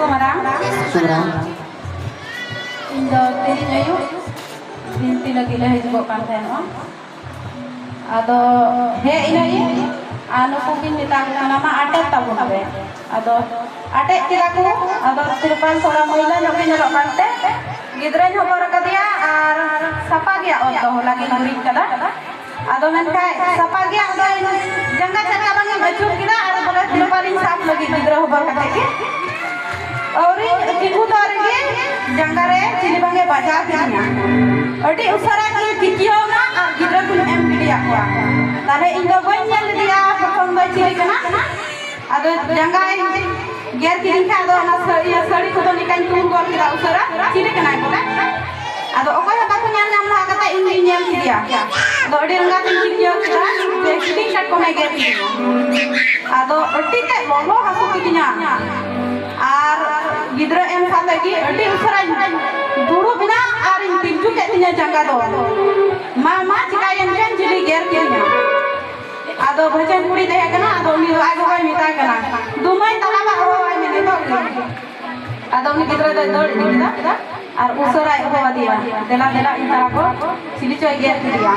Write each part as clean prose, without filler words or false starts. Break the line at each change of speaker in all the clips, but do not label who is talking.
Sumarang. Indo tiri ayu. Binti lagi lah hijau kanten oh. Ado he ini anu kukin kita nama atek tahu nabe. Ado atek kita ku ado tirpan sola mohila nyoki nyolok kante. Gidra nyobor kadia ar sapa dia otoh lagi ngurik kada. Ado menkai sapa dia ado jangga cakap bangi bacur kita ado bola tirpanin sap lagi gidra hobor kate. Ori ibu targe jangkare cili bange bajar kinya. Odi usara ki kikiyo na ar gidra kun em dia ko. Tare indo banyal dia prothom ba cili kana. Ado janggai ger kiring ka ado na sari ko to nikan tur gol kira usara cili kana ko. Ado okoy ba ko nyal nam la kata indi nyal dia. Ado odi ranga tin kikiyo kira je kiting kat ko me ger kinya. Ado odi te lolo hasu kinya. Ar gidra em kata gi adi usara duru bina ar tinju ke tinya jangga do mama cikayan kan jili ger kinya ado bhajan puri deha kana ado ni ago bai mita kana dumai tala ba ho ai mene to ado ni gidra do dor dida ar usara ho dia dela dela intara ko sili choy ger kiya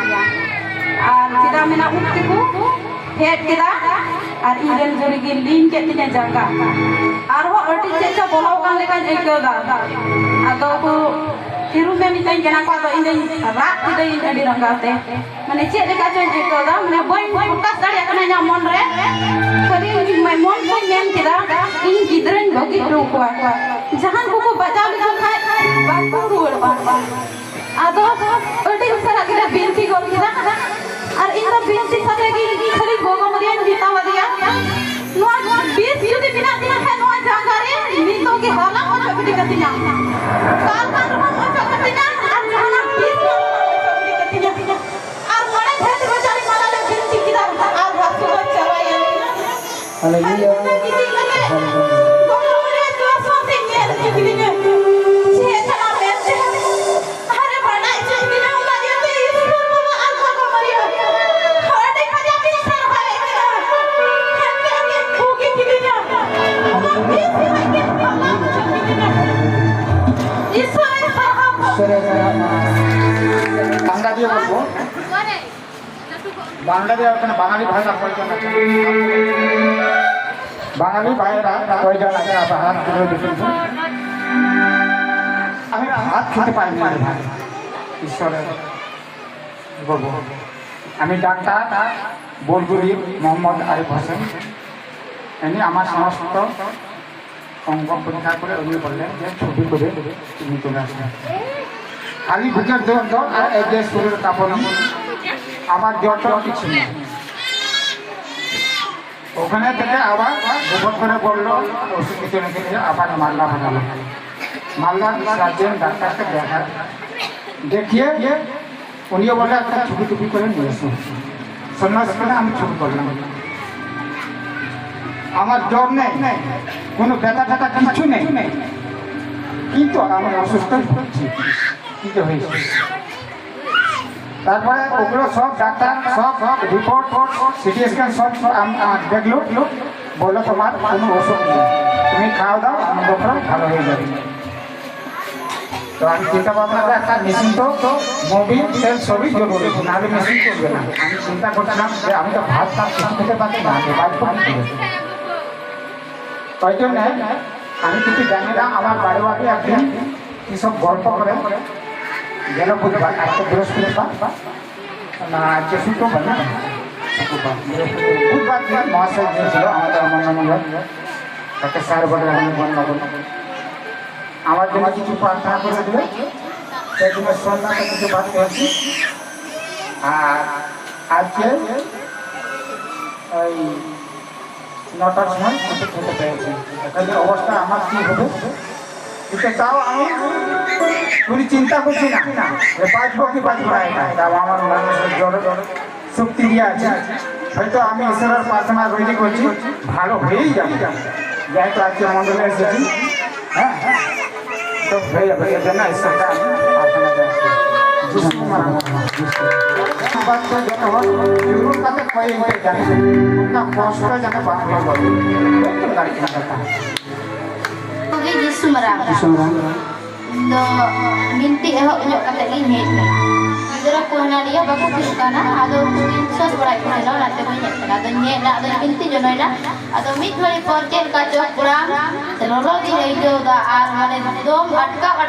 ar sida mena ukti ku head kida ar iren jori gi lin ke tinya jangga ar ho ati checha bolao kan lekan ekyo da ado ku tiru me mitain kana ko ado indai rak tidai adi rangate mane che leka chen ekyo da mane boy pukas dari kana nya mon re kali ni mai mon ko nyen kida in gidren bogi ru ko jahan ko bajao le khai ba ru ba ado adi usara kida binti gol kida ar inda binti sate gi khali gogo marian gita wadiya noa 20 yudi bina dina hai noa jangare nito ke hala o chakti katinya kal kan ro o chakti na ar jana 20 lo chakti katinya ar mane thati bachari malale binti kida ar rasu chawaya
haleluya
gogo marian jo sote nyel kidinya che chana mente are bana chakti na ula yete isu ar gogo marian hade khaja bin sar hai
Bangla দিয়ে বলবো বাংলা দিয়ে ওখানে বাঙালি ভাষা কয়জন আছে বাঙালি ভাইয়েরা কয়জন আছে আপনার হাত তুলে দেখুন আমি ভাত খেতে পারি না ভাই ঈশ্বরের বলবো আমি ডাক্তার বলগুলি মোহাম্মদ আরিফ হোসেন এমনি আমার সমস্ত অঙ্গ পরীক্ষা করে উনি বললেন যে ছবি করে তুমি চলে আসবেন খালি বুকের জ্বর আর এই যে শরীরের কাপড় আমার জ্বরটা কিছু নেই ওখানে থেকে আবার গোপন করে বললো ওষুধ কিছু নিয়ে আবার মালদা বানালো মালদা রাজ্যের ডাক্তারকে দেখিয়ে উনিও বলে একটা ছবি টুপি করে নিয়ে এসো সন্ন্যাস করে আমি ছবি করলাম আমার জ্বর নেই কোনো ব্যথা ট্যাথা কিছু নেই কিন্তু আমি অসুস্থ হচ্ছি কিন্তু হয়েছে তারপরে ওগুলো সব ডাক্তার সব রিপোর্ট সিটি স্ক্যান সব দেখলো বললো তোমার কোনো ওষুধ নেই তুমি খাওয়া দাও আনন্দ করো ভালো হয়ে যাবে তো আমি চিন্তা ভাবনা করে একটা মেশিন তো মোবিল তেল সবই জরুরি নাহলে মেশিন চলবে না আমি চিন্তা করছিলাম যে আমি তো ভাত টাত কিছু খেতে পারছি না বাইরে তাই জন্য আমি কিছু জানি না আমার বাড়িওয়ালি একদিন এসব গল্প করে গেল বুধবার আজকে বৃহস্পতিবার না আজকে শুক্রবার না বুধবার দিন মহাশয় দিয়েছিল আমাদের অমরনাথ তাকে স্যার বলে আমার জন্য কিছু প্রার্থনা করে দেবে সেই জন্য সন্ধ্যাটা কিছু বাদ করেছি আর আজকে ওই 9টার সময় কিছু খেতে পেয়েছি এখানে অবস্থা আমার কি হবে কিন্তু তাও আমি পুরি চিন্তা করছি না যে বাঁচবো কি বাঁচবো না তাও আমার মানুষের জ্বর শক্তি দিয়ে আছে হয়তো আমি ঈশ্বরের প্রার্থনা তৈরি করছি ভালো হয়েই যাবে যেহেতু আজকে মন্ডলে এসেছি হ্যাঁ তো হয়ে যাবে এর জন্য ঈশ্বরটা আমি প্রার্থনা করছি যত হয় এগুলোর কাছে কয়ে জানি না কষ্ট যেন বাংলা বলে গাড়ি কেনা
Sumarang. Do minti ehok nyok kata ini. Gidra ko na dia baku kisana ado insert berai ko na nate ko nyek na do nyek na do minti jonoi na ado mit hori porje ka jok kurang telolo di haijo da ar mane dom atka